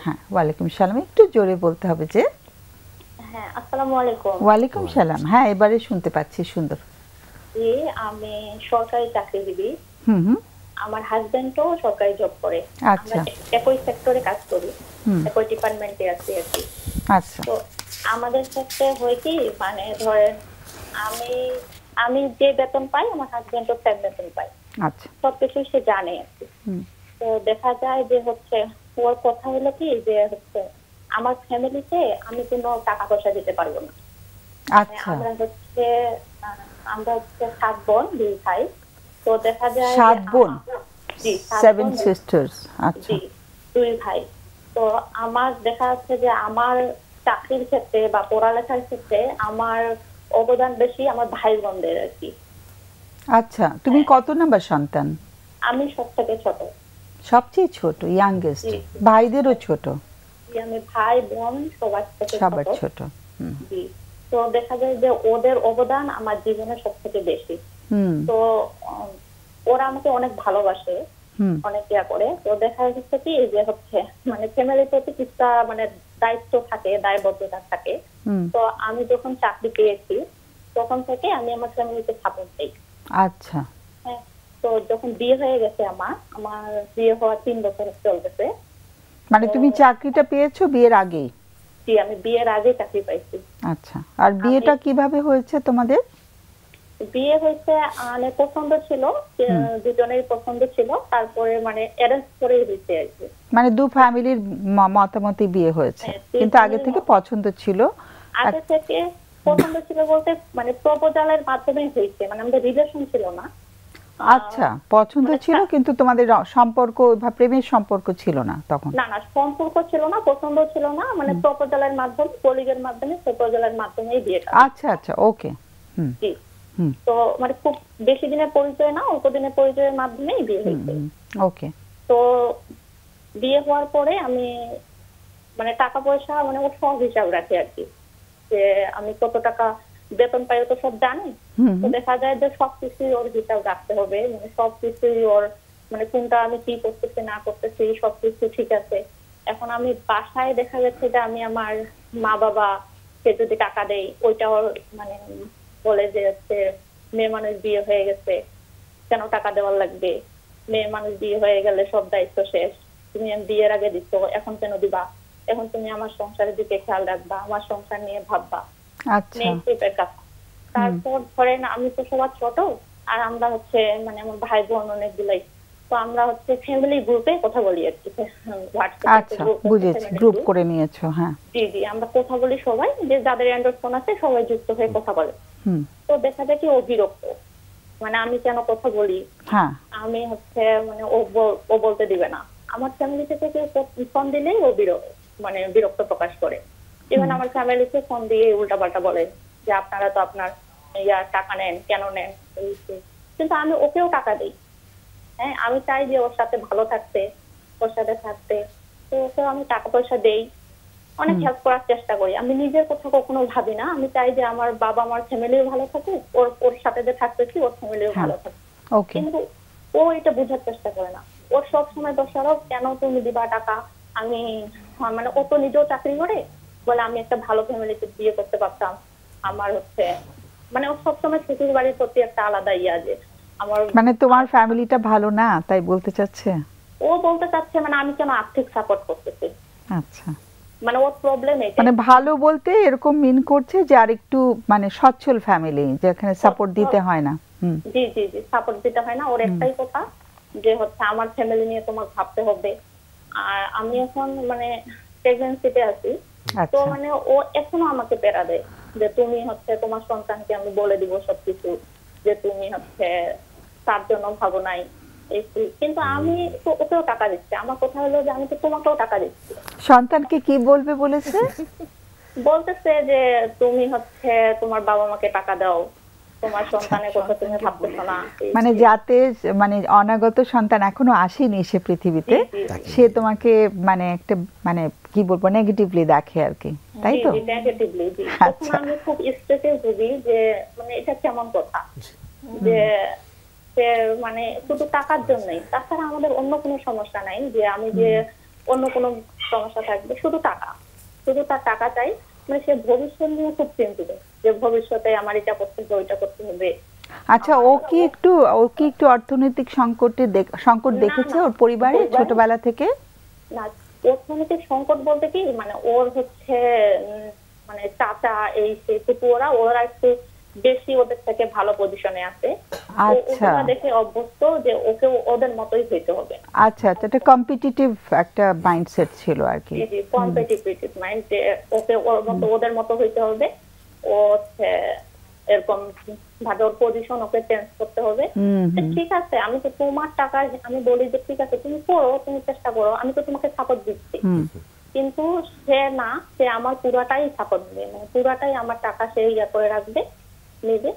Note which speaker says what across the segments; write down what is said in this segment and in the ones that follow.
Speaker 1: হ্যাঁ, ওয়ালাইকুম সালাম। একটু জোরে বলতে হবে যে।
Speaker 2: হ্যাঁ, আসসালামু আলাইকুম।
Speaker 1: ওয়ালাইকুম সালাম। হ্যাঁ, এবারে শুনতে পাচ্ছি সুন্দর।
Speaker 2: জি, আমি সরকারি চাকরিজীবী।
Speaker 1: হুম হুম।
Speaker 2: আমার হাজবেন্ডও সরকারি জব করে। আমরা
Speaker 1: আচ্ছা।
Speaker 2: একই সেক্টরে কাজ করি,
Speaker 1: হুম।
Speaker 2: একই ডিপার্টমেন্টে আছি আর কি।
Speaker 1: আচ্ছা।
Speaker 2: তো আমাদের ক্ষেত্রে হয় কি, মানে ধরেন আমি আমি যে বেতন পাই, আমার হাজবেন্ডও সেম বেতন পাই।
Speaker 1: আচ্ছা।
Speaker 2: সবকিছু সে জানে আর কি।
Speaker 1: হুম।
Speaker 2: তো দেখা যায় যে হচ্ছে ওর কথা হলো কি যে হচ্ছে আমার ফ্যামিলিতে আমি কোনো টাকা পয়সা দিতে পারবো না।
Speaker 1: আচ্ছা।
Speaker 2: আমরা হচ্ছে 7 বোন 2 ভাই। তো দেখা যায়
Speaker 1: 7 বোন।
Speaker 2: জি 7
Speaker 1: 7
Speaker 2: বোন
Speaker 1: সিস্টার্স। আচ্ছা।
Speaker 2: জি 2 ভাই। তো আমার দেখা যাচ্ছে যে আমার চাকরির ক্ষেত্রে বা পড়ালেখার ক্ষেত্রে আমার অবদান বেশি আমার ভাই বোনদের আর কি।
Speaker 1: আচ্ছা, তুমি কত নাম্বার সন্তান?
Speaker 2: আমি সবথেকে ছোট।
Speaker 1: সবচেয়ে ছোট, ইয়াংগেস্ট।
Speaker 2: জি
Speaker 1: ভাইদেরও ছোট?
Speaker 2: আমি ভাই বোন সবার থেকে
Speaker 1: সবার
Speaker 2: ছোট।
Speaker 1: ছোট। হুম
Speaker 2: জি। তো দেখা যায় যে ওদের অবদান আমার জীবনে সবথেকে বেশি।
Speaker 1: হুম
Speaker 2: তো ওরা আমাকে অনেক ভালোবাসে,
Speaker 1: হুম
Speaker 2: অনেক ইয়া করে। তো দেখা যাচ্ছে কি যে হচ্ছে মানে ফ্যামিলির প্রতি কিছুটা মানে দায়িত্ব থাকে, দায়বদ্ধতা থাকে।
Speaker 1: হুম।
Speaker 2: তো আমি যখন চাকরি পেয়েছি তখন থেকে আমি আমার ফ্যামিলিকে সাপোর্ট দিই।
Speaker 1: আচ্ছা।
Speaker 2: হ্যাঁ। তো যখন বিয়ে হয়ে গেছে আমার বিয়ে হওয়ার 3 বছর চলতেছে।
Speaker 1: মানে
Speaker 2: তো
Speaker 1: তুমি চাকরিটা পেয়েছো বিয়ের আগেই?
Speaker 2: জি, আমি বিয়ের আগে চাকরি পাইছি।
Speaker 1: আচ্ছা, আর
Speaker 2: আমি
Speaker 1: বিয়েটা কিভাবে হয়েছে তোমাদের?
Speaker 2: বিয়ে হয়েছে মানে পছন্দ ছিল,
Speaker 1: হুম।
Speaker 2: দুজনের পছন্দ ছিল, তারপরে মানে অ্যারেঞ্জ করেই হয়েছে আর কি।
Speaker 1: মানে দু ফ্যামিলির মতামতে বিয়ে হয়েছে,
Speaker 2: হ্যাঁ,
Speaker 1: কিন্তু আগে থেকে পছন্দ ছিল?
Speaker 2: আগে থেকে পছন্দ ছিল বলতে মানে প্রপোজালের মাধ্যমে হয়েছে, মানে আমাদের রিলেশন ছিল না।
Speaker 1: আচ্ছা, পছন্দ
Speaker 2: মানে
Speaker 1: ছিল কিন্তু তোমাদের সম্পর্ক বা প্রেমের সম্পর্ক ছিল না তখন?
Speaker 2: না না, সম্পর্ক ছিল না, পছন্দ ছিল না, মানে প্রপোজালের মাধ্যমে, কলিগের মাধ্যমে, প্রপোজালের মাধ্যমেই বিয়েটা।
Speaker 1: আচ্ছা আচ্ছা, ওকে। হুম
Speaker 2: জি।
Speaker 1: হুম
Speaker 2: তো মানে খুব বেশি দিনের পরিচয় না, অল্প দিনের পরিচয়ের মাধ্যমেই বিয়ে হয়েছে।
Speaker 1: ওকে।
Speaker 2: তো বিয়ে হওয়ার পরে আমি মানে টাকা পয়সা মানে ওর সব হিসাব রাখি আর কি, যে আমি কত টাকা বেতন পাই ও তো সব জানি। তো দেখা যায় যে সবকিছুই ওর হিসাব রাখতে হবে, মানে সবকিছুই ওর মানে কোনটা আমি কি করতেছি না করতেছি সবকিছু ঠিক আছে। এখন আমি বাসায় দেখা যাচ্ছে যে আমি আমার মা বাবা কে যদি টাকা দেই ওইটা ওর মানে বলে যে হচ্ছে মেয়ে মানুষ বিয়ে হয়ে গেছে কেন টাকা দেওয়ার লাগবে, মেয়ে মানুষ বিয়ে হয়ে গেলে সব দায়িত্ব শেষ, তুমি বিয়ের আগে দিচ্ছ এখন কেন দিবা, এখন তুমি আমার সংসারের দিকে খেয়াল রাখবা, আমার সংসার নিয়ে ভাববা।
Speaker 1: আচ্ছা।
Speaker 2: তারপর ধরেন আমি তো সবার ছোট, আর আমরা হচ্ছে মানে আমার ভাই বোন অনেকগুলাই, তো আমরা হচ্ছে ফ্যামিলি গ্রুপে কথা বলি আর কি,
Speaker 1: আচ্ছা, বুঝেছি, গ্রুপ করে নিয়েছো। হ্যাঁ।
Speaker 2: জি জি, আমরা কথা বলি সবাই, যে যাদের অ্যান্ড্রয়েড ফোন আছে সবাই যুক্ত হয়ে কথা বলে।
Speaker 1: হুম।
Speaker 2: তো দেখা যায় কি ও বিরক্ত, মানে আমি কেন কথা বলি,
Speaker 1: হ্যাঁ।
Speaker 2: আমি হচ্ছে মানে ও বলতে দিবে না। আমার ফ্যামিলি থেকে ফোন দিলেই ও মানে বিরক্ত প্রকাশ করে। ইভেন আমার ফ্যামিলিতে ফোন দিয়ে উল্টাপাল্টা বলে যে আপনারা তো আপনার টাকা নেন কেন নেন, কিন্তু আমি ওকেও টাকা দিই। হ্যাঁ, আমি চাই যে ওর সাথে ভালো থাকতে, ওর সাথে থাকতে। তো ওকেও আমি টাকা পয়সা দেই, অনেক হেল্প করার চেষ্টা করি। আমি নিজের কথা কখনো ভাবি না, আমি চাই যে আমার বাবা আমার ফ্যামিলিও ভালো থাকুক, ওর সাথে যে থাকতেছি ওর ফ্যামিলিও ভালো থাকুক। কিন্তু ও এটা বোঝার চেষ্টা করে না। ওর সব সময় দোষারোপ, কেন তুমি দিবা টাকা, আমি মানে ও তো নিজেও চাকরি করে, বলে আমি একটা ভালো ফ্যামিলিতে বিয়ে করতে পারতাম। আমার হচ্ছে মানে ও সবসময় শ্বশুর বাড়ির প্রতি একটা আলাদা ইয়া, যে আমার
Speaker 1: মানে তোমার ফ্যামিলিটা ভালো না তাই বলতে চাচ্ছে?
Speaker 2: ও বলতে চাচ্ছে মানে আমি কেন আর্থিক সাপোর্ট করতেছি।
Speaker 1: আচ্ছা,
Speaker 2: মানে ওর প্রবলেম এইটা।
Speaker 1: মানে ভালো বলতে এরকম মিন করছে যে আর একটু মানে সচ্ছল ফ্যামিলি যেখানে সাপোর্ট দিতে হয় না।
Speaker 2: জি জি জি, সাপোর্ট দিতে হয় না। ওর একটাই কথা যে হচ্ছে আমার ফ্যামিলি নিয়ে তোমার ভাবতে হবে। আর আমি এখন মানে প্রেগন্যান্সিতে আছি, তো মানে ও এখনো আমাকে পেরা দেয় যে তুমি হচ্ছে তোমার সন্তানকে আমি বলে দিব সবকিছু, যে তুমি হচ্ছে তার জন্য ভাবো নাই। কিন্তু আমি তো ওকেও টাকা দিচ্ছি, আমার কথা হলো যে আমি তো তোমাকেও টাকা দিচ্ছি।
Speaker 1: সন্তানকে কি বলবে বলেছে?
Speaker 2: বলতেছে যে তুমি হচ্ছে তোমার বাবা মাকে টাকা দাও, তোমার সন্তানের কথা তুমি ভাবতেছো না।
Speaker 1: মানে যাতে মানে অনাগত সন্তান এখনো আসেনি সে পৃথিবীতে, সে তোমাকে মানে একটা মানে কি বলবো নেগেটিভলি দেখে আর কি, তাই তো?
Speaker 2: নেগেটিভলি, জি। তখন আমি খুব স্ট্রেসে ভুগি যে মানে এটা কেমন কথা, যে মানে শুধু টাকার জন্যই, তাছাড়া আমাদের অন্য কোনো সমস্যা নাই, যে আমি যে অন্য কোনো সমস্যা থাকবে, শুধু টাকা, শুধু তার টাকা চাই। মানে সে ভবিষ্যৎ নিয়ে খুব চিন্তিত, যে ভবিষ্যতে আমার এটা করতে হবে, ওইটা করতে হবে।
Speaker 1: আচ্ছা, ও কি একটু অর্থনৈতিক সংকট দেখেছে ওর পরিবারে ছোটবেলা থেকে?
Speaker 2: না, অর্থনৈতিক সংকট বলতে কি, মানে ওর হচ্ছে মানে চাচা এই সেই ফুপু ওরা একটু বেশি ওদের থেকে ভালো পজিশনে আছে।
Speaker 1: আচ্ছা,
Speaker 2: ওরা দেখে অভ্যস্ত যে ওকে ওদের মতোই হইতে হবে।
Speaker 1: আচ্ছা, এটা কম্পিটিটিভ একটা মাইন্ডসেট ছিল আর কি।
Speaker 2: জি, কম্পিটিটিভ মাইন্ড, যে ওকে ওদের মতো হইতে হবে। ও হচ্ছে এরকম ভাবে ওর পজিশন ওকে চেঞ্জ করতে হবে। ঠিক আছে, আমি তো তোমার টাকা, আমি বলি যে ঠিক আছে তুমি করো, তুমি চেষ্টা করো, আমি তো তোমাকে সাপোর্ট দিচ্ছি। কিন্তু সে আমার পুরাটাই সাপোর্ট দিবে, মানে পুরাটাই আমার টাকা সে ইয়া করে রাখবে নিজে,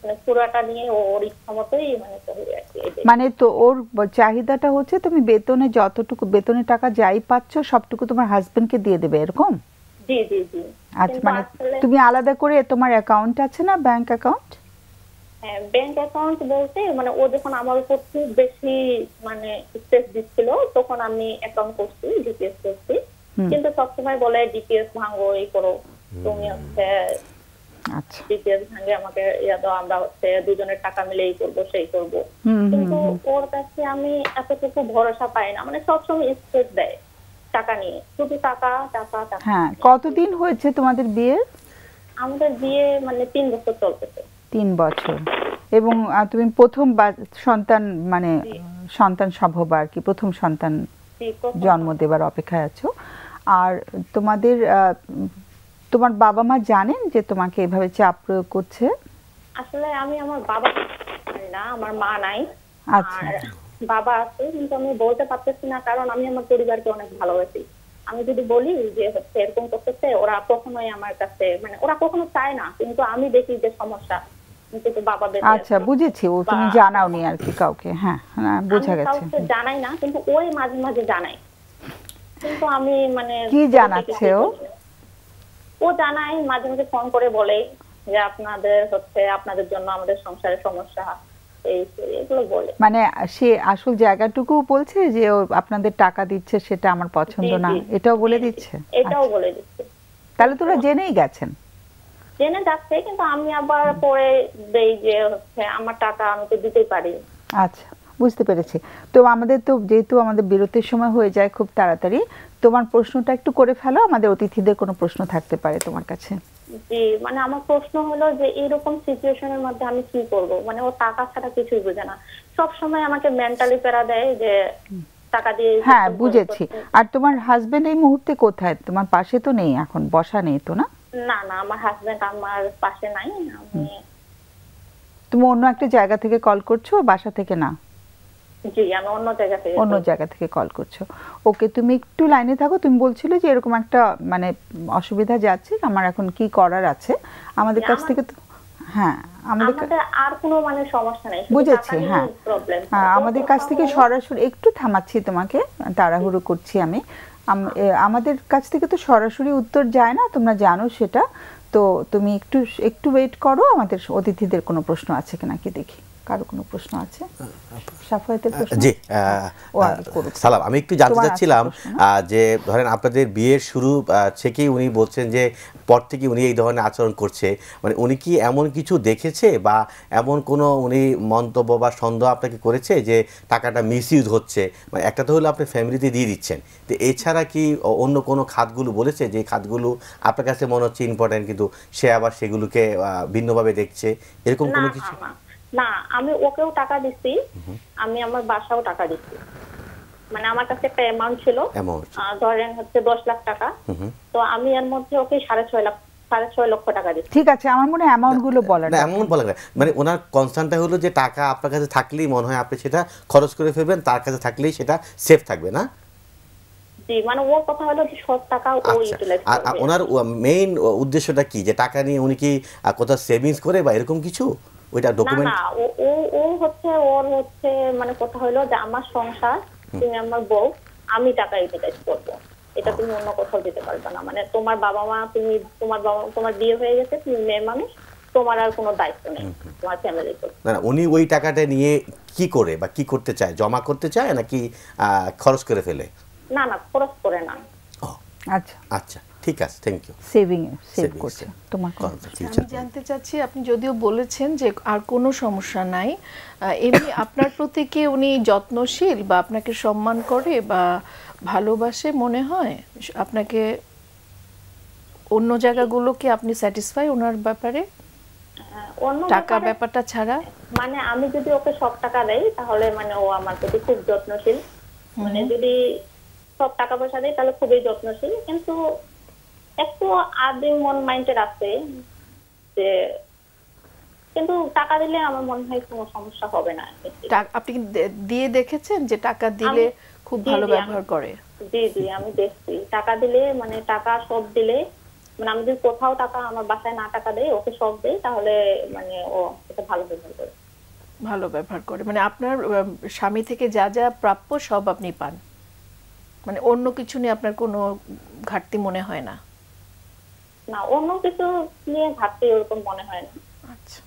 Speaker 2: মানে পুরাটা নিয়ে ওর ইচ্ছা মতোই মানে চলবে আর কি।
Speaker 1: মানে তো ওর চাহিদাটা হচ্ছে তুমি বেতনের টাকা যাই পাচ্ছ সবটুকু তোমার হাজবেন্ডকে দিয়ে দেবে, এরকম?
Speaker 2: জি জি জি।
Speaker 1: আচ্ছা, মানে তুমি আলাদা করে তোমার অ্যাকাউন্ট আছে না, ব্যাংক অ্যাকাউন্ট?
Speaker 2: হ্যাঁ, ব্যাংক অ্যাকাউন্ট বলতে মানে ও যখন আমার উপর খুব বেশি মানে স্ট্রেস দিচ্ছিল তখন আমি অ্যাকাউন্ট করছি, ডিপিএস করছি। কিন্তু সবসময় বলে ডিপিএস ভাঙো, এই করো, তুমি হচ্ছে ডিপিএস ভাঙে আমাকে ইয়া দাও, আমরা হচ্ছে দুজনের টাকা মিলে এই করবো সেই করবো। কিন্তু ওর কাছে আমি এতটুকু ভরসা পাই না, মানে সবসময় স্ট্রেস দেয় টাকা নিয়ে, শুধু টাকা টাকা টাকা।
Speaker 1: হ্যাঁ, কতদিন হয়েছে তোমাদের বিয়ে?
Speaker 2: আমাদের বিয়ে মানে 3 বছর চলতেছে।
Speaker 1: 3 বছর। এবং তুমি প্রথম সন্তান, মানে সন্তান সম্ভব আর কি, প্রথম সন্তান জন্ম দেবার অপেক্ষায় আছো। আর তোমার বাবা মা জানেন যে তোমাকে এভাবে চাপ প্রয়োগ করছে?
Speaker 2: আসলে আমি আমার বাবা জানি না, আমার মা নাই।
Speaker 1: আচ্ছা,
Speaker 2: আর বাবা আছে, কিন্তু আমি বলতে পারতেছি না, কারণ আমি আমার পরিবারকে অনেক ভালোবাসি। আমি যদি বলি যে হচ্ছে এরকম করতেছে, ওরা কখনোই আমার কাছে, মানে ওরা কখনো চায় না, কিন্তু আমি দেখি যে সমস্যা। কিন্তু বাবা
Speaker 1: আচ্ছা, বুঝেছি, ও তুমি জানাওনি আর কি কাউকে? হ্যাঁ, বোঝা গেছে।
Speaker 2: কাউকে জানাই না, কিন্তু ওই মাঝে মাঝে জানাই। কিন্তু আমি মানে
Speaker 1: কি জানাচ্ছে
Speaker 2: ও জানাই, মাঝে মাঝে ফোন করে বলে যে আপনাদের জন্য আমাদের সংসারে সমস্যা, এগুলো বলে।
Speaker 1: মানে সে আসল জায়গাটুকু বলছে যে ও আপনাদের টাকা দিচ্ছে সেটা আমার পছন্দ না, এটাও বলে দিচ্ছে?
Speaker 2: এটাও বলে দিচ্ছে।
Speaker 1: তাহলে তোরা জেনেই গেছেন?
Speaker 2: জেনে যাচ্ছে, কিন্তু আমি আবার পরে দেই যে হচ্ছে আমার টাকা আমি তো দিতেই পারি।
Speaker 1: আচ্ছা, বুঝতে পেরেছি। তো যেহেতু আমাদের বিরতির সময় হয়ে যায় খুব তাড়াতাড়ি, তোমার প্রশ্নটা একটু করে ফেলো, আমাদের অতিথিদের কোনো প্রশ্ন থাকতে পারে তোমার কাছে।
Speaker 2: জি, মানে আমার প্রশ্ন হলো যে এরকম সিচুয়েশনের মধ্যে আমি কি করব? মানে ও টাকা ছাড়া কিছুই বোঝে না, সব সময় আমাকে মেন্টালি প্রেশার দেয় যে টাকা দিয়ে।
Speaker 1: হ্যাঁ, বুঝেছি। আর তোমার হাজবেন্ড এই মুহূর্তে কোথায়? তোমার পাশে তো নেই, এখন বসা নেই তো? না
Speaker 2: না না, আমার হাজবেন্ড আমার পাশে নাই।
Speaker 1: তুমি অন্য একটা জায়গা থেকে কল করছো, বাসা থেকে না?
Speaker 2: জি, আমি অন্য
Speaker 1: জায়গা থেকে কল করছো। ওকে, তুমি একটু লাইনে থাকো। তুমি বলছিলে যে এরকম একটা মানে অসুবিধা যাচ্ছে, আমার এখন কি করার আছে আমাদের কাছ থেকে? তো হ্যাঁ, আমাদের
Speaker 2: আর কোনো মানে সমস্যা নাই,
Speaker 1: বুঝেছি। হ্যাঁ, আমাদের কাছ থেকে সরাসরি, একটু থামাচ্ছি তোমাকে, তাড়াহুড়ো করছি আমি। আমাদের কাছ থেকে তো সরাসরি উত্তর যায় না, তোমরা জানো সেটা। তো তুমি একটু ওয়েট করো, আমাদের অতিথিদের কোনো প্রশ্ন আছে কিনা কি দেখি। কারো কোনো প্রশ্ন আছে?
Speaker 3: জি, সালাম। আমি একটু জানতে চাচ্ছিলাম যে ধরেন আপনাদের বিয়ের শুরু থেকেই উনি বলছেন যে পর থেকে উনি এই ধরনের আচরণ করছে, মানে উনি কি এমন কিছু দেখেছে বা এমন কোনো উনি মন্তব্য বা সন্দেহ আপনাকে করেছে যে টাকাটা মিসইউজ হচ্ছে? মানে একটা তো হলো আপনি ফ্যামিলিতে দিয়ে দিচ্ছেন, তো এছাড়া কি অন্য কোনো খাতগুলো বলেছে যে খাতগুলো আপনার কাছে মনে হচ্ছে ইম্পর্টেন্ট কিন্তু সে আবার সেগুলোকে ভিন্নভাবে দেখছে, এরকম কোনো কিছু?
Speaker 2: না, আমি ওকেও টাকা দিচ্ছি, আমি আমার বাসাও টাকা দিচ্ছি। মানে আমার কাছে একটা অ্যামাউন্ট ছিল, ধরেন হচ্ছে 10 লাখ টাকা। তো আমি এর মধ্যে ওকে 6.5 লক্ষ টাকা দিচ্ছি।
Speaker 1: ঠিক আছে, আমার মনে হয় অ্যামাউন্ট গুলো বলা না,
Speaker 3: অ্যামাউন্ট বলা না, মানে ওনার কনসার্নটা হলো যে টাকা আপনার কাছে থাকলেই মনে হয় আপনি সেটা খরচ করে ফেলবেন, তার কাছে থাকলেই সেটা সেফ থাকবে না?
Speaker 2: জি, মানে ওর কথা হলো যে সব টাকা ও ইউটিলাইজ করবে।
Speaker 3: আর ওনার মেইন উদ্দেশ্যটা কি, যে টাকা নিয়ে উনি কি কোথাও সেভিংস করে বা এরকম কিছু? ওইটা ডকুমেন্ট
Speaker 2: না, ও হচ্ছে ওর হচ্ছে মানে কথা হলো যে আমার সংসার, তুমি আমার বউ, আমি টাকা ইউটিলাইজ করব, এটা তুমি অন্য কোথাও দিতে পারবে না। মানে তোমার বাবা মা, তোমার বিয়ে হয়ে গেছে, তুমি মেয়ে মানুষ, তোমার আর কোনো দায়িত্ব নেই তোমার ফ্যামিলির উপর।
Speaker 3: না, উনি ওই টাকাটা নিয়ে কি করে বা কি করতে চায়? জমা করতে চায় নাকি খরচ করে ফেলে?
Speaker 2: না না, খরচ করে না।
Speaker 1: আচ্ছা
Speaker 3: আচ্ছা ঠিক আছে, থ্যাংক ইউ।
Speaker 1: সেভ
Speaker 3: Saving
Speaker 1: করছে
Speaker 3: এ।
Speaker 1: তোমার
Speaker 4: আমি জানতে চাচ্ছি, আপনি যদিও বলেছেন যে আর কোনো সমস্যা নাই, এমনি আপনার প্রতি কি উনি যত্নশীল বা আপনাকে সম্মান করে বা ভালোবাসে মনে হয় আপনাকে? অন্য জায়গাগুলো কি আপনি স্যাটিসফাই ওনার ব্যাপারে,
Speaker 2: অন্য
Speaker 4: টাকা
Speaker 2: ব্যাপারে
Speaker 4: ব্যাপারটা ছাড়া?
Speaker 2: মানে আমি যদি ওকে সব টাকা দেই তাহলে মানে ও আমার প্রতি খুব যত্নশীল, মানে যদি সব টাকা পয়সা দেই তাহলে খুবই যত্নশীল, কিন্তু একটু আদিম মন মাইন্ডের আছে যে, কিন্তু টাকা দিলে আমার মনে হয় কোনো সমস্যা হবে না।
Speaker 4: আপনি কি দিয়ে দেখেছেন যে টাকা দিলে খুব ভালো ব্যবহার করে?
Speaker 2: জি জি আমি দেখছি, টাকা দিলে মানে টাকা সব দিলে, মানে আমি যদি কোথাও টাকা আমার বাসায় না টাকা দেই ওকে সব দেই তাহলে মানে ও এটা ভালো ব্যবহার করে।
Speaker 4: ভালো ব্যবহার করে মানে আপনার স্বামী থেকে যা যা প্রাপ্য সব আপনি পান, মানে অন্য কিছু নিয়ে আপনার কোনো ঘাটতি মনে হয় না?
Speaker 2: না, অন্য কিছু নিয়ে ঘাটতি ওরকম মনে হয় না।
Speaker 4: আচ্ছা,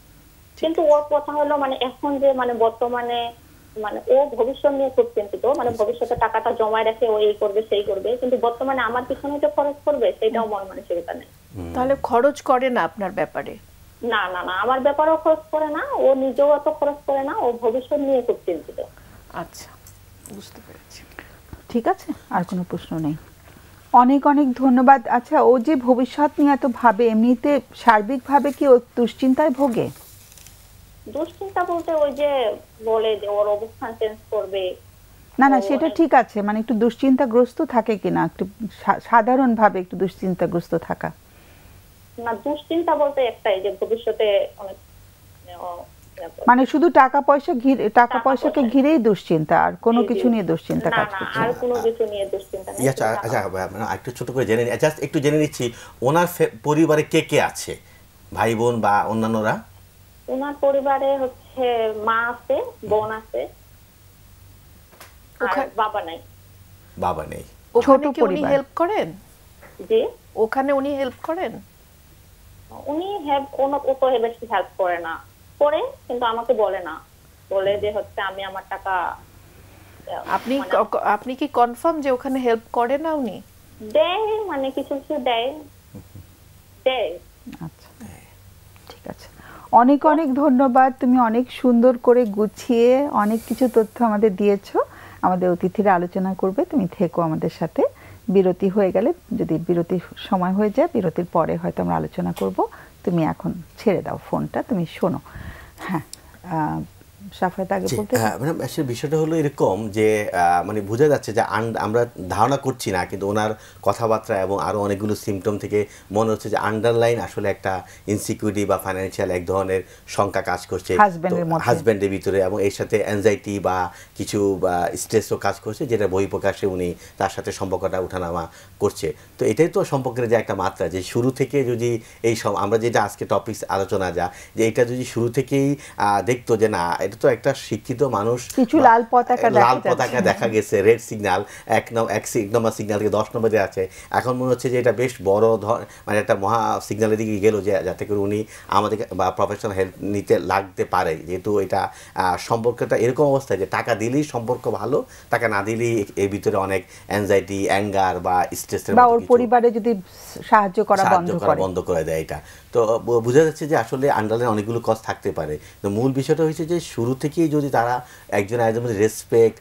Speaker 2: কিন্তু ওর কথা হলো মানে এখন যে মানে বর্তমানে মানে ও ভবিষ্যৎ নিয়ে খুব চিন্তিত, মানে ভবিষ্যতে টাকাটা জমায় রাখে ও এই করবে সেই করবে, কিন্তু বর্তমানে আমার পিছনে যে খরচ করবে সেটাও মন মানসিকতা নেই।
Speaker 4: তাহলে খরচ করে না আপনার ব্যাপারে?
Speaker 2: না না না, আমার ব্যাপারেও খরচ করে না, ও নিজেও অত খরচ করে না, ও ভবিষ্যৎ নিয়ে খুব চিন্তিত।
Speaker 4: আচ্ছা, বুঝতে পেরেছি।
Speaker 1: ঠিক আছে, আর কোনো প্রশ্ন নেই। অনেক অনেক ধন্যবাদ। আচ্ছা, ও যে ভবিষ্যৎ নিয়ে এত ভাবে, এমনিতে সার্বিকভাবে কি ও দুশ্চিন্তায় ভোগে?
Speaker 2: দুশ্চিন্তা বলতে ওই যে বলে যে ওর অবস্থান চেঞ্জ করবে।
Speaker 1: না না, সেটা ঠিক আছে, মানে একটু দুশ্চিন্তাগ্রস্ত থাকে কিনা, একটু সাধারণভাবে একটু দুশ্চিন্তাগ্রস্ত থাকা।
Speaker 2: না, দুশ্চিন্তা বলতে একটাই যে ভবিষ্যতে অনেক
Speaker 1: মানে শুধু টাকা পয়সাকে ঘিরেই দুশ্চিন্তা, আর কোনো কিছু নিয়ে দুশ্চিন্তা কাজ করছে
Speaker 2: আর কোনো কিছু নিয়ে দুশ্চিন্তা নেই।
Speaker 3: আচ্ছা আচ্ছা, একটু ছোট করে জেনে জাস্ট একটু জেনে নিচ্ছি, ওনার পরিবারে কে কে আছে, ভাই বোন বা অন্যান্যরা?
Speaker 2: ওনার পরিবারে হচ্ছে মা আছে, বোন আছে, আর বাবা নাই।
Speaker 3: বাবা নেই।
Speaker 4: ওখানে কি উনি হেল্প করেন?
Speaker 2: জি,
Speaker 4: ওখানে উনি হেল্প করেন?
Speaker 2: উনি ও তো বেশি হেল্প করে না, করে কিন্তু আমাকে বলে না, বলে যে হচ্ছে আমি আমার টাকা।
Speaker 4: আপনি কি কনফার্ম যে ওখানে হেল্প করে না উনি?
Speaker 2: দেয়, মানে কিছু কিছু দেয়।
Speaker 1: আচ্ছা, ঠিক আছে, অনেক অনেক ধন্যবাদ। তুমি অনেক সুন্দর করে গুছিয়ে অনেক কিছু তথ্য আমাদের দিয়েছো। আমাদের অতিথিরা আলোচনা করবে, তুমি থেকো আমাদের সাথে। বিরতি হয়ে গেলে, যদি বিরতির সময় হয়ে যায়, বিরতির পরে হয়তো আমরা আলোচনা করব। তুমি এখন ছেড়ে দাও ফোনটা, তুমি শোনো। হ্যাঁ, সাফায়েত আগে বলতে।
Speaker 3: ম্যাডাম, আসলে বিষয়টা হলো এরকম যে মানে বোঝা যাচ্ছে যে আমরা ধারণা করছি না, কিন্তু ওনার কথাবার্তা এবং আরও অনেকগুলো সিমটম থেকে মনে হচ্ছে যে আন্ডারলাইন আসলে একটা ইনসিকিউরিটি বা ফাইন্যান্সিয়াল এক ধরনের শঙ্কা কাজ করছে হাজব্যান্ডের ভিতরে, এবং এর সাথে অ্যাংজাইটি বা কিছু স্ট্রেসও কাজ করছে, যেটা বহিঃপ্রকাশে উনি তার সাথে সম্পর্কটা উঠানামা করছে। তো এটাই তো সম্পর্কের যে একটা মাত্রা, যে শুরু থেকে যদি আমরা যেটা আজকে টপিক আলোচনা যা, যে এটা যদি শুরু থেকেই দেখতো যে না, এটা তো একটা শিক্ষিত মানুষ,
Speaker 1: কিছু লাল পতাকা
Speaker 3: দেখা গেছে, রেড সিগন্যাল, এক নম্বর সিগন্যাল থেকে 10 নম্বরে আছে, এখন মনে হচ্ছে যে এটা বেশ বড় মানে একটা মহা সিগন্যালের দিকে গেল, যে যাতে করে উনি আমাদের বা প্রফেশনাল হেল্প নিতে লাগতে পারে, যেহেতু এটা সম্পর্কটা এরকম অবস্থায় যে টাকা দিলেই সম্পর্ক ভালো, টাকা না দিলেই এর ভিতরে অনেক অ্যাংজাইটি, অ্যাঙ্গার বা স্ট্রেসের
Speaker 1: বা ওর পরিবারে যদি সাহায্য করা বন্ধ করে দেয়।
Speaker 3: এটা তো বোঝা যাচ্ছে যে আসলে আন্ডারলাইন অনেকগুলো কজ থাকতে পারে। তো মূল বিষয়টা হয়েছে যে শুরু থেকেই যদি তারা একজন আরেকজনের মধ্যে রেসপেক্ট,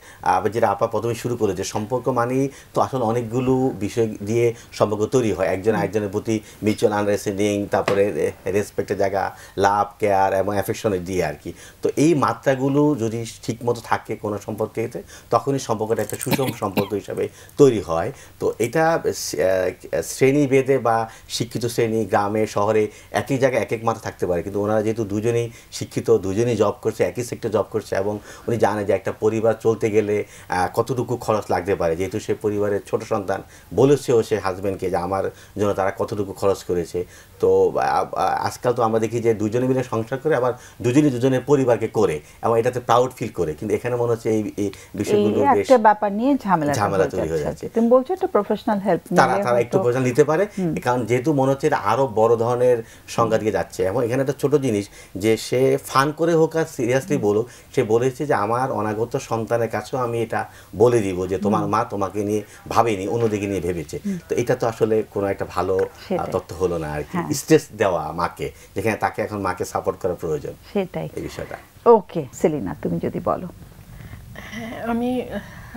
Speaker 3: যেটা আপা প্রথমে শুরু করে, যে সম্পর্ক মানেই তো আসলে অনেকগুলো বিষয় দিয়ে সম্পর্ক তৈরি হয়, একজন আরেকজনের প্রতি মিউচুয়াল আন্ডারস্ট্যান্ডিং, তারপরে রেসপেক্টের জায়গা, লাভ, কেয়ার এবং অ্যাফেকশনের দিয়ে আর কি। তো এই মাত্রাগুলো যদি ঠিকমতো থাকে কোনো সম্পর্কেতে, তখনই সম্পর্কটা একটা সুষম সম্পর্ক হিসাবে তৈরি হয়। তো এটা শ্রেণীভেদে বা শিক্ষিত শ্রেণী, গ্রামে শহরে একই জায়গায় এক এক মাত্রা থাকতে পারে, কিন্তু ওনারা যেহেতু দুজনেই শিক্ষিত, দুজনেই জব করছে, একই সেক্টর জব করছে, এবং উনি জানে যে একটা পরিবার চলতে গেলে কতটুকু খরচ লাগতে পারে, যেহেতু সে পরিবারের ছোট সন্তান, বলেছেও সে হাজব্যান্ডকে যে আমার জন্য তারা কতটুকু খরচ করেছে। তো আজকাল তো আমরা দেখি যে দুজনে মিলে সংসার করে, আবার দুজনের পরিবারকে করে, এবং এটাতে প্রাউড ফিল করে, কিন্তু এখানে মনে হচ্ছে এই বিষয়গুলো বেশ
Speaker 1: একটা ব্যাপার নিয়ে ঝামেলা
Speaker 3: তৈরি হয়ে যাচ্ছে।
Speaker 1: তুমি বলছো একটা প্রফেশনাল হেল্প
Speaker 3: তারা একটু প্রফেশনাল নিতে পারে, কারণ যেহেতু মনে হচ্ছে এটা আরো বড় ধরনের সংজ্ঞা দিয়ে যাচ্ছে। এবং এখানে একটা ছোট জিনিস, যে সে ফান করে হোক আর সিরিয়াসলি বলুক, সে বলেছে যে আমার অনাগত সন্তানের কাছেও আমি এটা বলে দিব যে তোমার মা তোমাকে নিয়ে ভাবেনি, অন্যদিকে নিয়ে ভেবেছে। তো এটা তো আসলে কোনো একটা ভালো তথ্য হলো না আর কি, স্ট্রেস দেওয়া মাকে, যেখানে তাকে এখন মাকে সাপোর্ট করা প্রয়োজন, সেটাই এই বিষয়টা।
Speaker 1: ওকে সেলিনা, তুমি যদি বলো।
Speaker 4: হ্যাঁ, আমি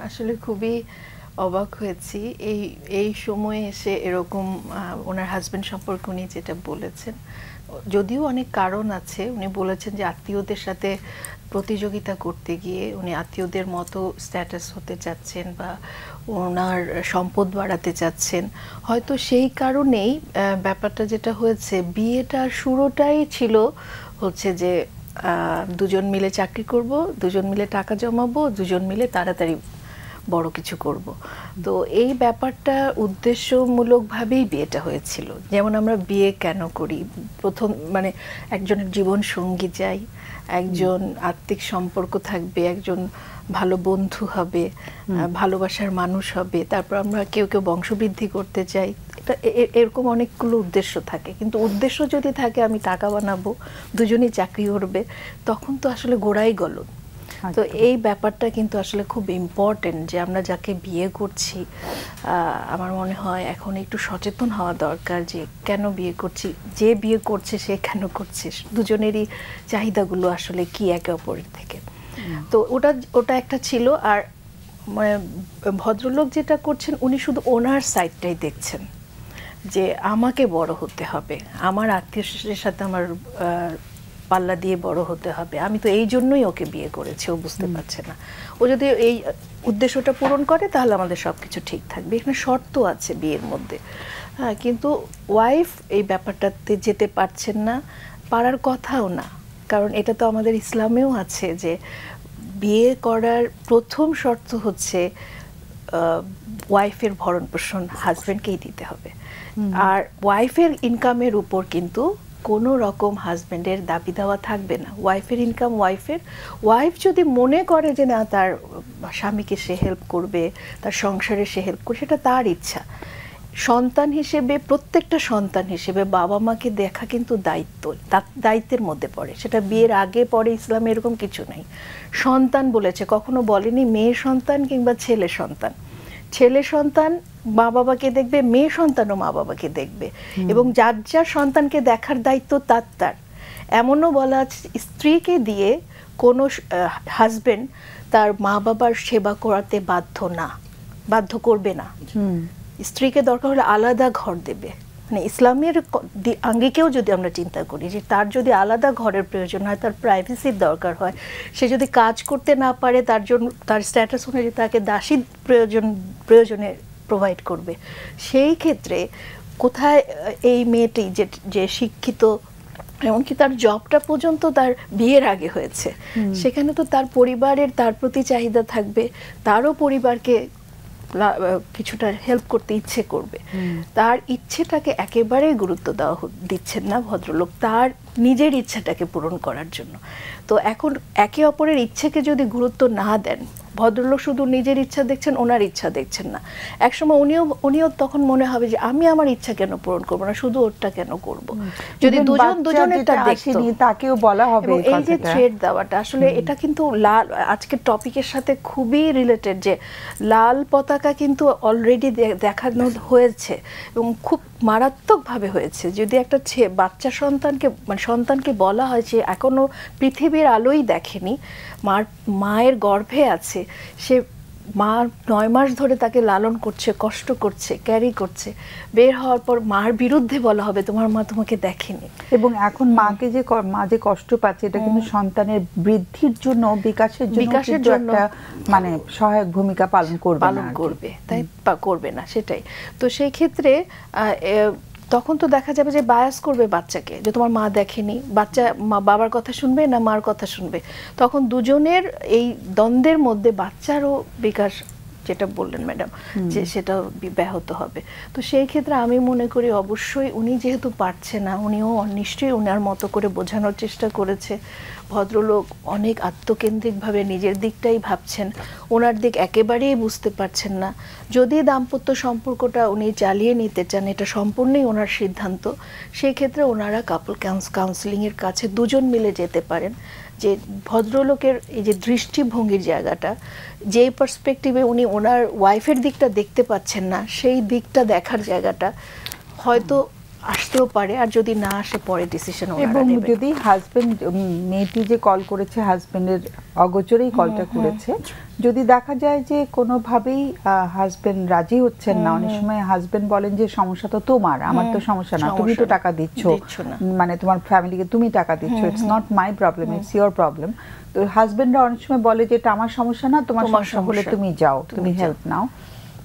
Speaker 4: আসলে খুবই অবাক হয়েছি এই সময়ে এসে এরকম ওনার হাজবেন্ড সম্পর্কে উনি যেটা বলেছেন। যদিও অনেক কারণ আছে, উনি বলেছেন যে আত্মীয়দের সাথে প্রতিযোগিতা করতে গিয়ে উনি আত্মীয়দের মতো স্ট্যাটাস হতে চাচ্ছেন বা ওনার সম্পদ বাড়াতে চাচ্ছেন, হয়তো সেই কারণেই ব্যাপারটা যেটা হয়েছে, বিয়েটার শুরুটাই ছিল হচ্ছে যে দুজন মিলে চাকরি করব, দুজন মিলে টাকা জমাবো, দুজন মিলে তাড়াতাড়ি বড় কিছু করব। তো এই ব্যাপারটা উদ্দেশ্যমূলকভাবেই বিয়েটা হয়েছিল। যেমন আমরা বিয়ে কেন করি, প্রথম মানে একজনের জীবন সঙ্গী চাই, একজন আত্মিক সম্পর্ক থাকবে, একজন ভালো বন্ধু হবে, ভালোবাসার মানুষ হবে, তারপর আমরা কেউ কেউ বংশবৃদ্ধি করতে চাই। এটা এরকম অনেকগুলো উদ্দেশ্য থাকে, কিন্তু উদ্দেশ্য যদি থাকে আমি টাকা বানাবো, দুজনেই চাকরি করবে, তখন তো আসলে গোড়াই গলদ। তো এই ব্যাপারটা কিন্তু আসলে খুব ইম্পর্টেন্ট যে আমরা যাকে বিয়ে করছি, আমার মনে হয় এখন একটু সচেতন হওয়া দরকার যে কেন বিয়ে করছি, যে বিয়ে করছে সে কেন করছে, দুজনেরই চাহিদাগুলো আসলে কি একে অপরের থেকে। তো ওটা একটা ছিল। আর মানে ভদ্রলোক যেটা করছেন, উনি শুধু ওনার সাইডটাই দেখছেন যে আমাকে বড় হতে হবে, আমার আত্মীয়দের সাথে আমার পাল্লা দিয়ে বড় হতে হবে, আমি তো এই জন্যই ওকে বিয়ে করেছি, ও বুঝতে পারছে না। ও যদি এই উদ্দেশ্যটা পূরণ করে তাহলে আমাদের সব কিছু ঠিক থাকবে। এখানে শর্ত আছে বিয়ের মধ্যে, হ্যাঁ, কিন্তু ওয়াইফ এই ব্যাপারটাতে যেতে পারছেন না, পারার কথাও না। কারণ এটা তো আমাদের ইসলামেও আছে যে বিয়ে করার প্রথম শর্ত হচ্ছে ওয়াইফের ভরণ পোষণ হাজব্যান্ডকেই দিতে হবে। আর ওয়াইফের ইনকামের উপর কিন্তু কোনো রকম হাজব্যান্ডের দাবি দেওয়া থাকবে না। ওয়াইফের ইনকাম ওয়াইফের। ওয়াইফ যদি মনে করে যে না তার স্বামীকে সে হেল্প করবে, তার সংসারে সে হেল্প করবে, সেটা তার ইচ্ছা। সন্তান হিসেবে, প্রত্যেকটা সন্তান হিসেবে বাবা মাকে দেখা কিন্তু দায়িত্ব, দায়িত্বের মধ্যে পড়ে। সেটা বিয়ের আগে পরে ইসলামে এরকম কিছু নেই। সন্তান বলেছে, কখনো বলেনি মেয়ে সন্তান কিংবা ছেলে সন্তান। ছেলে সন্তান মা বাবাকে দেখবে, মেয়ে সন্তানও মা বাবাকে দেখবে, এবং যার যার সন্তানকে দেখার দায়িত্ব তার। এমনও বলা আছে স্ত্রীকে দিয়ে কোনো হাজবেন্ড তার মা বাবার সেবা করাতে বাধ্য করবে না। স্ত্রীকে দরকার হলে আলাদা ঘর দেবে। মানে ইসলামের আঙ্গিকেও যদি আমরা চিন্তা করি যে তার যদি আলাদা ঘরের প্রয়োজন হয়, তার প্রাইভেসির দরকার হয়, সে যদি কাজ করতে না পারে, তার জন্য তার স্ট্যাটাস অনুযায়ী তাকে দাসী প্রয়োজনে প্রোভাইড করবে। সেই ক্ষেত্রে কোথায় এই মেয়েটি যে শিক্ষিত, এমনকি তার জবটা পর্যন্ত তার বিয়ের আগে হয়েছে, সেখানে তো তার পরিবারের তার প্রতি চাহিদা থাকবে, তারও পরিবারকে কিছুটা হেল্প করতে ইচ্ছে করবে। তার ইচ্ছেটাকে একেবারেই গুরুত্ব দেওয়া দিচ্ছেন না ভদ্রলোক, তার নিজের ইচ্ছাটাকে পূরণ করার জন্য। তো এখন একে অপরের ইচ্ছেকে যদি গুরুত্ব না দেন, ভদ্রলোক শুধু নিজের ইচ্ছা দেখছেন, ওনার ইচ্ছা দেখছেন না, একসময় উনিও তখন মনে হবে যে আমি আমার ইচ্ছা কেন পূরণ করবো না, শুধু ওরটা কেন করব। যদি দুজনেরটা দেখতো,
Speaker 1: তাকেও বলা হবে।
Speaker 4: এই যে থ্রেড দেওয়াটা আসলে এটা কিন্তু আজকের টপিকের সাথে খুবই রিলেটেড, যে লাল পতাকা কিন্তু অলরেডি দেখানো হয়েছে এবং খুব মারাত্মকভাবে হয়েছে। যদি একটা বাচ্চা সন্তানকে বলা হয় যে এখনো পৃথিবীর আলোই দেখেনি, মায়ের গর্ভে আছে, সে মা 9 মাস ধরে তাকে লালন করছে, কষ্ট করছে, ক্যারি করছে, বের হওয়ার পর মার বিরুদ্ধে বলা হবে তোমার মা তোমাকে দেখেনি।
Speaker 1: এবং এখন মা যে কষ্ট পাচ্ছে, এটা কিন্তু সন্তানের বৃদ্ধির জন্য, বিকাশের জন্য একটা মানে সহায়ক ভূমিকা পালন করবে,
Speaker 4: তাই করবে না, সেটাই। তো সেই ক্ষেত্রে তখন তো দেখা যাবে যে বায়াস করবে বাচ্চাকে, যে তোমার মা দেখেনি, বাচ্চা বাবার কথা শুনবে না মার কথা শুনবে। তখন দুজনের এই দ্বন্দ্বের মধ্যে বাচ্চারও বিকাশ, যেটা বললেন ম্যাডাম, যে সেটা ব্যাহত হবে। তো সেই ক্ষেত্রে আমি মনে করি অবশ্যই উনি যেহেতু পারছে না, উনিও নিশ্চয়ই ওনার মতো করে বোঝানোর চেষ্টা করেছে। ভদ্রলোক অনেক আত্মকেন্দ্রিকভাবে নিজের দিকটাই ভাবছেন, ওনার দিক একেবারেই বুঝতে পারছেন না। যদি দাম্পত্য সম্পর্কটা উনি চালিয়ে নিতে চান, এটা সম্পূর্ণই ওনার সিদ্ধান্ত। সেই ক্ষেত্রে ওনারা কাপল কাউন্সিলিংয়ের কাছে দুজন মিলে যেতে পারেন, যে ভদ্রলোকের এই যে দৃষ্টিভঙ্গির জায়গাটা, যে পার্সপেক্টিভে উনি ওনার ওয়াইফের দিকটা দেখতে পাচ্ছেন না, সেই দিকটা দেখার জায়গাটা হয়তো আসতেও পারে, আর যদি না আসে পরে ডিসিশন ওনারা
Speaker 1: এবং
Speaker 4: নেবেন।
Speaker 1: যদি হাজবেন্ড, মেয়েটি যে কল করেছে হাজবেন্ডের অগোচরেই কলটা করেছে, যদি দেখা যায় যে কোনোভাবেই হাজবেন্ড রাজি হচ্ছেন না, অনেক সময় হাজবেন্ড বলেন যে সমস্যা তো তোমার, আমার তো সমস্যা না, তুমি তো টাকা দিচ্ছ, মানে তোমার ফ্যামিলিকে তুমি টাকা দিচ্ছ, it's not my problem, it's your problem. তো হাজবেন্ডরা অনেক সময় বলে যে এটা আমার সমস্যা না, তোমার সমস্যা হলে তুমি যাও, তুমি হেল্প নাও।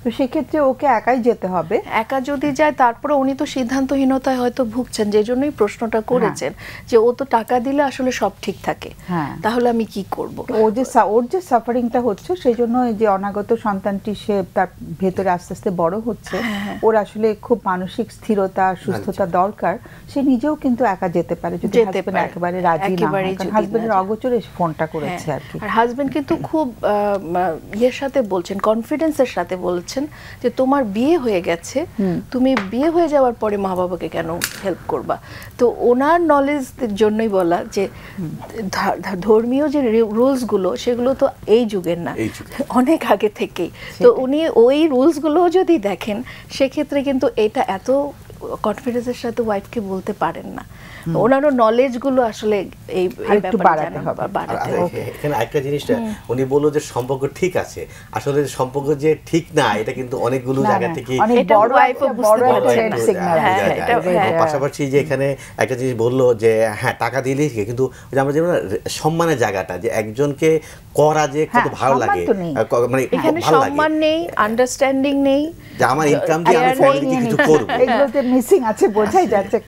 Speaker 1: তো সেক্ষেত্রে ওকে একাই যেতে হবে।
Speaker 4: একা যদি যায়, তারপরে উনি তো সিদ্ধান্তহীনতায় হয়তো ভুগছেন, যে জন্যই প্রশ্নটা করেছেন যে ও তো টাকা দিলে আসলে সব ঠিক থাকে, তাহলে আমি কি করব।
Speaker 1: ওর যে সাফারিংটা হচ্ছে, সেই জন্য এই যে অনাগত সন্তানটি সে তার ভেতরে আস্তে আস্তে বড় হচ্ছে, ওর আসলে খুব মানসিক স্থিরতা সুস্থতা দরকার। সে নিজেও কিন্তু একা যেতে পারে যদি হাজবেন্ড একেবারে রাজি না হয়, কারণ হাজবেন্ডের অগোচরে ফোনটা করেছে আর কি।
Speaker 4: আর হাজবেন্ড কিন্তু খুব ইয়ের সাথে বলছেন, কনফিডেন্সের সাথে বলছেন যে তোমার বিয়ে হয়ে গেছে, তুমি বিয়ে হয়ে যাওয়ার পরে মা বাবাকে কেন হেল্প করবা। তো ওনার নলেজ জন্যই বলা যে ধর্মীয় যে রুলস গুলো, সেগুলো তো এই যুগের না, অনেক আগে থেকেই। তো উনি ওই রুলস গুলো যদি দেখেন, সেক্ষেত্রে কিন্তু এটা এত কনফিডেন্সের সাথে ওয়াইফকে বলতে পারেন না। ওনারও নলেজ গুলো আসলে এই ব্যাপারে বাড়াতে হবে।
Speaker 3: এখানে একটা জিনিসটা উনি বললো যে সম্পর্ক ঠিক আছে, আসলে সম্পর্ক যে ঠিক না, এটা কিন্তু অনেকগুলো জায়গা থেকে পাশাপাশি যে এখানে একটা জিনিস বললো যে হ্যাঁ টাকা দিলেই, কিন্তু আমরা যেমন সম্মানের জায়গাটা, যে একজনকে করা যে কত ভালো লাগে, মানে
Speaker 4: এখানে সম্মান নেই, আন্ডারস্ট্যান্ডিং নেই,
Speaker 3: যে আমার ইনকাম দিয়ে আমি ফ্যামিলিকে কিছু করব,
Speaker 1: এগুলোতে মিসিং আছে, বোঝাই যাচ্ছে